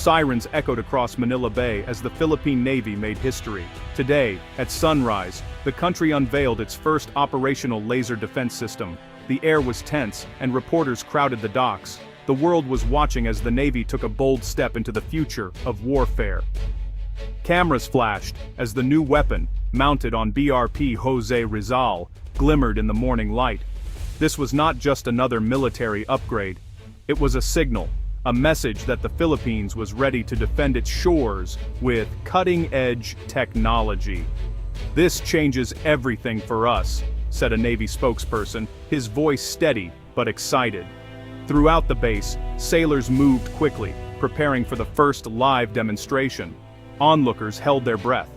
Sirens echoed across Manila Bay as the Philippine Navy made history. Today, at sunrise, the country unveiled its first operational laser defense system. The air was tense, and reporters crowded the docks. The world was watching as the Navy took a bold step into the future of warfare. Cameras flashed as the new weapon, mounted on BRP Jose Rizal, glimmered in the morning light. This was not just another military upgrade. It was a signal, a message that the Philippines was ready to defend its shores with cutting-edge technology. "This changes everything for us," said a Navy spokesperson, his voice steady but excited. Throughout the base, sailors moved quickly, preparing for the first live demonstration. Onlookers held their breath.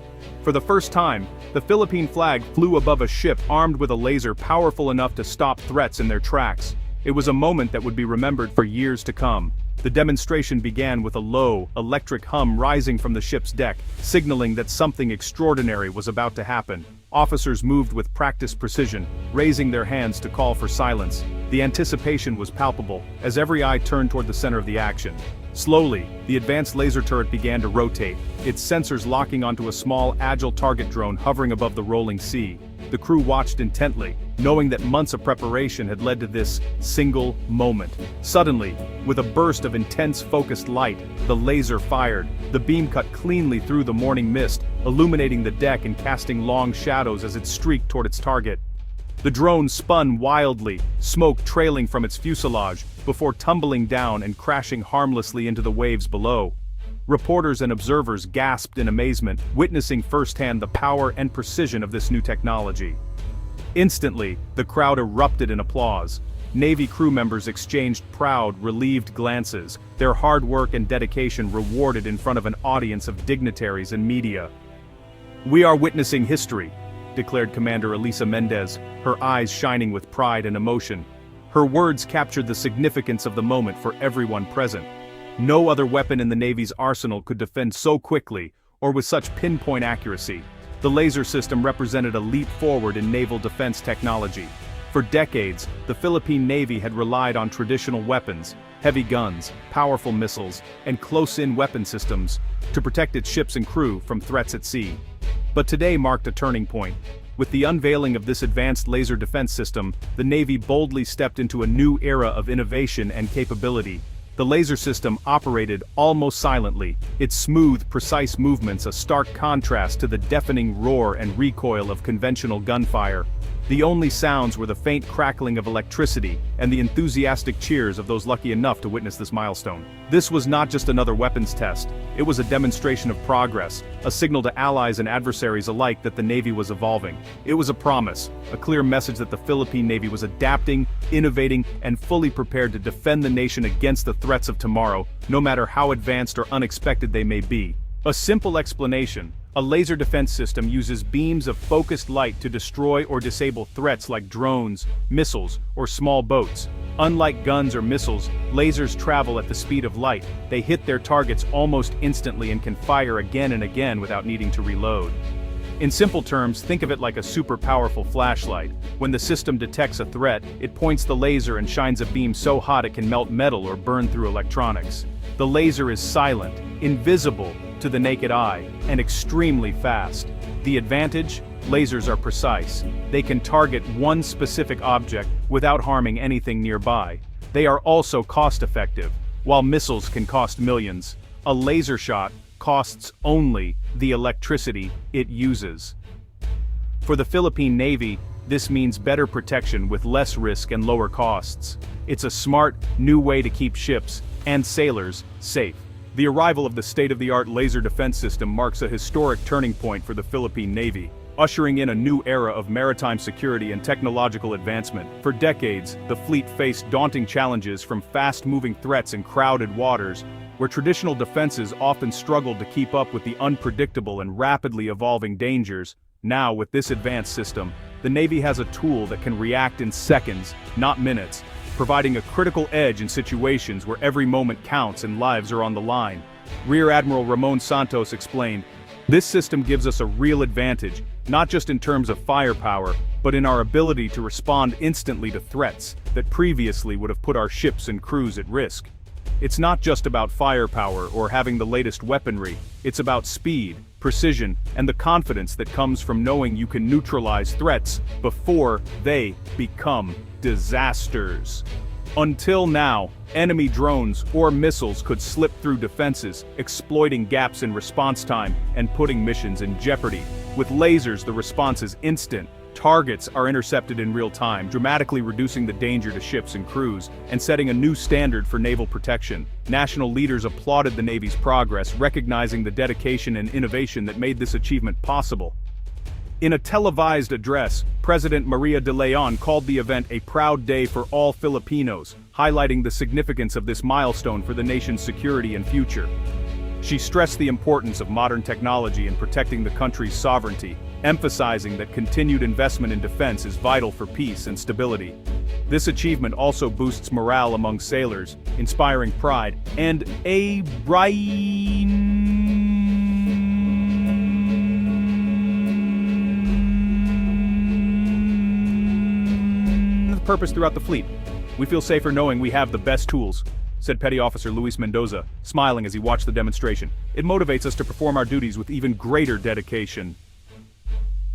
For the first time, the Philippine flag flew above a ship armed with a laser powerful enough to stop threats in their tracks. It was a moment that would be remembered for years to come. The demonstration began with a low, electric hum rising from the ship's deck, signaling that something extraordinary was about to happen. Officers moved with practiced precision, raising their hands to call for silence. The anticipation was palpable, as every eye turned toward the center of the action. Slowly, the advanced laser turret began to rotate, its sensors locking onto a small, agile target drone hovering above the rolling sea. The crew watched intently, knowing that months of preparation had led to this single moment. Suddenly, with a burst of intense focused light, the laser fired. The beam cut cleanly through the morning mist, illuminating the deck and casting long shadows as it streaked toward its target. The drone spun wildly, smoke trailing from its fuselage, before tumbling down and crashing harmlessly into the waves below. Reporters and observers gasped in amazement, witnessing firsthand the power and precision of this new technology. Instantly, the crowd erupted in applause. Navy crew members exchanged proud, relieved glances, their hard work and dedication rewarded in front of an audience of dignitaries and media. "We are witnessing history," declared Commander Elisa Mendez, her eyes shining with pride and emotion. Her words captured the significance of the moment for everyone present. No other weapon in the Navy's arsenal could defend so quickly, or with such pinpoint accuracy. The laser system represented a leap forward in naval defense technology. For decades, the Philippine Navy had relied on traditional weapons, heavy guns, powerful missiles, and close-in weapon systems, to protect its ships and crew from threats at sea. But today marked a turning point. With the unveiling of this advanced laser defense system, the Navy boldly stepped into a new era of innovation and capability. The laser system operated almost silently, its smooth, precise movements a stark contrast to the deafening roar and recoil of conventional gunfire. The only sounds were the faint crackling of electricity and the enthusiastic cheers of those lucky enough to witness this milestone. This was not just another weapons test, it was a demonstration of progress, a signal to allies and adversaries alike that the Navy was evolving. It was a promise, a clear message that the Philippine Navy was adapting, innovating, and fully prepared to defend the nation against the threats of tomorrow, no matter how advanced or unexpected they may be. A simple explanation: a laser defense system uses beams of focused light to destroy or disable threats like drones, missiles, or small boats. Unlike guns or missiles, lasers travel at the speed of light. They hit their targets almost instantly and can fire again and again without needing to reload. In simple terms, think of it like a super powerful flashlight. When the system detects a threat, it points the laser and shines a beam so hot it can melt metal or burn through electronics. The laser is silent, invisible to the naked eye, and extremely fast. The advantage? Lasers are precise. They can target one specific object without harming anything nearby. They are also cost-effective. While missiles can cost millions, a laser shot costs only the electricity it uses. For the Philippine Navy, this means better protection with less risk and lower costs. It's a smart, new way to keep ships and sailors safe. The arrival of the state-of-the-art laser defense system marks a historic turning point for the Philippine Navy, ushering in a new era of maritime security and technological advancement. For decades, the fleet faced daunting challenges from fast-moving threats in crowded waters, where traditional defenses often struggled to keep up with the unpredictable and rapidly evolving dangers. Now, with this advanced system, the Navy has a tool that can react in seconds, not minutes, providing a critical edge in situations where every moment counts and lives are on the line. Rear Admiral Ramon Santos explained, "This system gives us a real advantage, not just in terms of firepower, but in our ability to respond instantly to threats that previously would have put our ships and crews at risk." It's not just about firepower or having the latest weaponry, it's about speed, precision, and the confidence that comes from knowing you can neutralize threats before they become disasters. Until now, enemy drones or missiles could slip through defenses, exploiting gaps in response time and putting missions in jeopardy. With lasers, the response is instant. Targets are intercepted in real time, dramatically reducing the danger to ships and crews, and setting a new standard for naval protection. National leaders applauded the Navy's progress, recognizing the dedication and innovation that made this achievement possible. In a televised address, President Maria de Leon called the event a proud day for all Filipinos, highlighting the significance of this milestone for the nation's security and future. She stressed the importance of modern technology in protecting the country's sovereignty, emphasizing that continued investment in defense is vital for peace and stability. This achievement also boosts morale among sailors, inspiring pride and a bright purpose throughout the fleet. We feel safer knowing we have the best tools, said Petty Officer Luis Mendoza, smiling as he watched the demonstration. It motivates us to perform our duties with even greater dedication.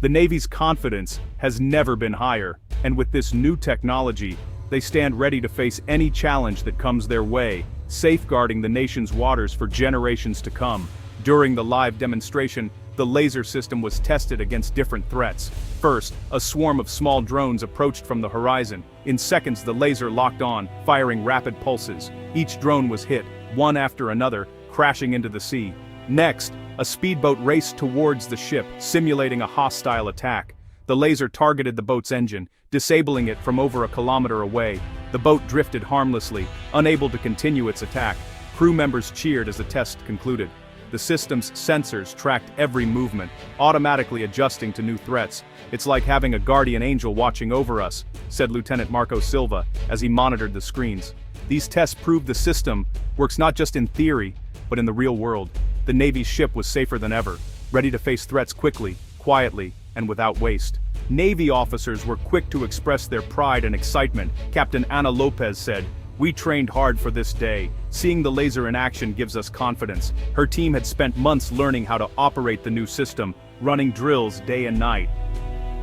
The Navy's confidence has never been higher, and with this new technology, they stand ready to face any challenge that comes their way, safeguarding the nation's waters for generations to come. During the live demonstration, the laser system was tested against different threats. First, a swarm of small drones approached from the horizon. In seconds, the laser locked on, firing rapid pulses. Each drone was hit, one after another, crashing into the sea. Next, a speedboat raced towards the ship, simulating a hostile attack. The laser targeted the boat's engine, disabling it from over a kilometer away. The boat drifted harmlessly, unable to continue its attack. Crew members cheered as the test concluded. The system's sensors tracked every movement, automatically adjusting to new threats. It's like having a guardian angel watching over us, said Lieutenant Marco Silva as he monitored the screens. These tests proved the system works not just in theory, but in the real world. The Navy's ship was safer than ever, ready to face threats quickly, quietly, and without waste. Navy officers were quick to express their pride and excitement. Captain Ana Lopez said, "We trained hard for this day. Seeing the laser in action gives us confidence." Her team had spent months learning how to operate the new system, running drills day and night.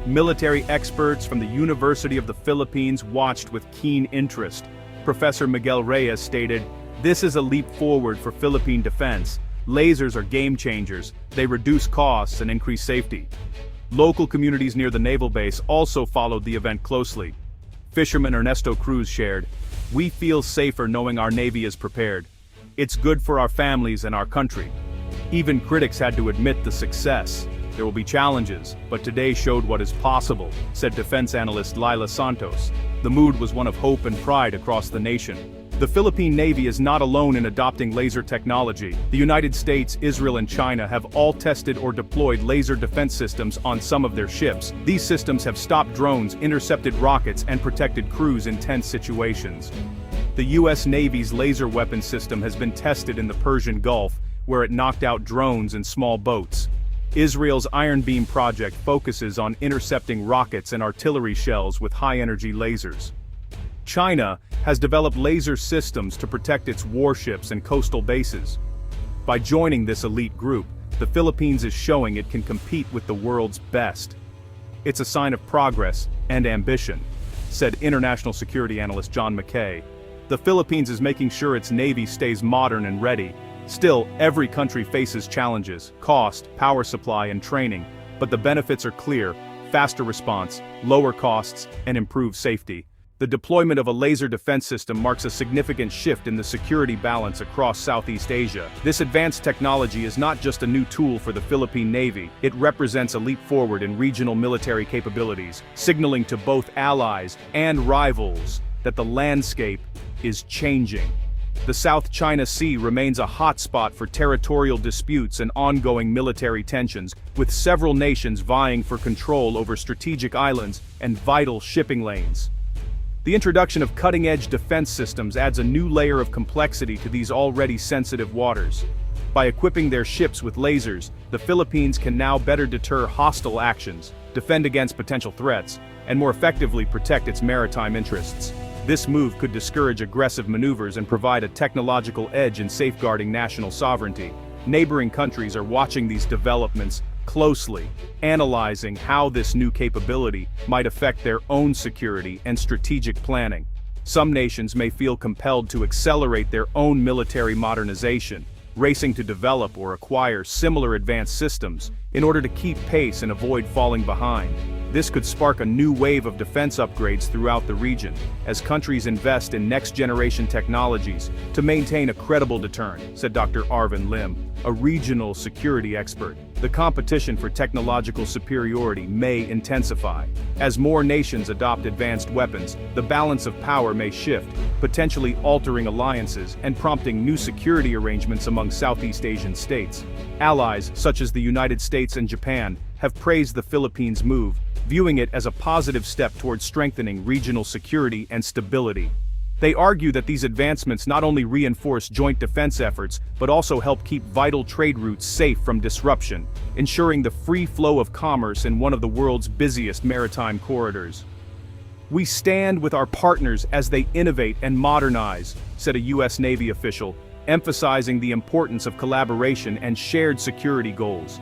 Military experts from the University of the Philippines watched with keen interest. Professor Miguel Reyes stated, "This is a leap forward for Philippine defense. Lasers are game changers. They reduce costs and increase safety." Local communities near the naval base also followed the event closely. Fisherman Ernesto Cruz shared, "We feel safer knowing our Navy is prepared. It's good for our families and our country." Even critics had to admit the success. There will be challenges, but today showed what is possible, said defense analyst Lila Santos. The mood was one of hope and pride across the nation. The Philippine Navy is not alone in adopting laser technology. The United States, Israel, and China have all tested or deployed laser defense systems on some of their ships. These systems have stopped drones, intercepted rockets, and protected crews in tense situations. The U.S. Navy's laser weapon system has been tested in the Persian Gulf, where it knocked out drones and small boats. Israel's Iron Beam project focuses on intercepting rockets and artillery shells with high-energy lasers. China has developed laser systems to protect its warships and coastal bases. By joining this elite group, the Philippines is showing it can compete with the world's best. It's a sign of progress and ambition, said international security analyst John McKay. The Philippines is making sure its Navy stays modern and ready. Still, every country faces challenges: cost, power supply, and training. But the benefits are clear: faster response, lower costs, and improved safety. The deployment of a laser defense system marks a significant shift in the security balance across Southeast Asia. This advanced technology is not just a new tool for the Philippine Navy, it represents a leap forward in regional military capabilities, signaling to both allies and rivals that the landscape is changing. The South China Sea remains a hotspot for territorial disputes and ongoing military tensions, with several nations vying for control over strategic islands and vital shipping lanes. The introduction of cutting-edge defense systems adds a new layer of complexity to these already sensitive waters. By equipping their ships with lasers, the Philippines can now better deter hostile actions, defend against potential threats, and more effectively protect its maritime interests. This move could discourage aggressive maneuvers and provide a technological edge in safeguarding national sovereignty. Neighboring countries are watching these developments closely, analyzing how this new capability might affect their own security and strategic planning. Some nations may feel compelled to accelerate their own military modernization, racing to develop or acquire similar advanced systems in order to keep pace and avoid falling behind. This could spark a new wave of defense upgrades throughout the region, as countries invest in next-generation technologies to maintain a credible deterrent, said Dr. Arvin Lim, a regional security expert. The competition for technological superiority may intensify. As more nations adopt advanced weapons, the balance of power may shift, potentially altering alliances and prompting new security arrangements among Southeast Asian states. Allies, such as the United States and Japan, have praised the Philippines' move, viewing it as a positive step towards strengthening regional security and stability. They argue that these advancements not only reinforce joint defense efforts, but also help keep vital trade routes safe from disruption, ensuring the free flow of commerce in one of the world's busiest maritime corridors. "We stand with our partners as they innovate and modernize," said a U.S. Navy official, emphasizing the importance of collaboration and shared security goals.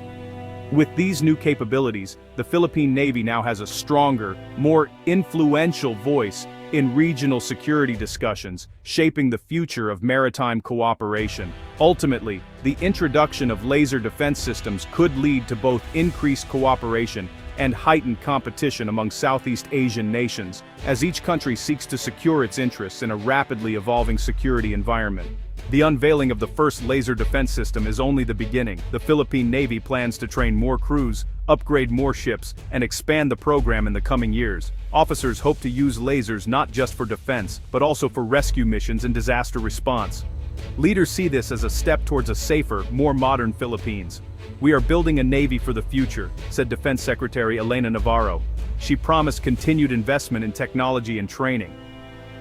With these new capabilities, the Philippine Navy now has a stronger, more influential voice in regional security discussions, shaping the future of maritime cooperation. Ultimately, the introduction of laser defense systems could lead to both increased cooperation and heightened competition among Southeast Asian nations, as each country seeks to secure its interests in a rapidly evolving security environment. The unveiling of the first laser defense system is only the beginning. The Philippine Navy plans to train more crews, upgrade more ships, and expand the program in the coming years. Officers hope to use lasers not just for defense, but also for rescue missions and disaster response. Leaders see this as a step towards a safer, more modern Philippines. "We are building a Navy for the future," said Defense Secretary Elena Navarro. She promised continued investment in technology and training.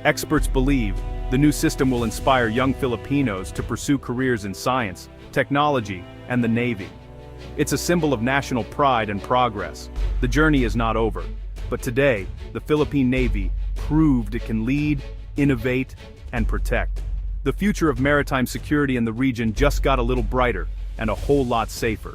Experts believe the new system will inspire young Filipinos to pursue careers in science, technology, and the Navy. It's a symbol of national pride and progress. The journey is not over, but today, the Philippine Navy proved it can lead, innovate, and protect. The future of maritime security in the region just got a little brighter and a whole lot safer.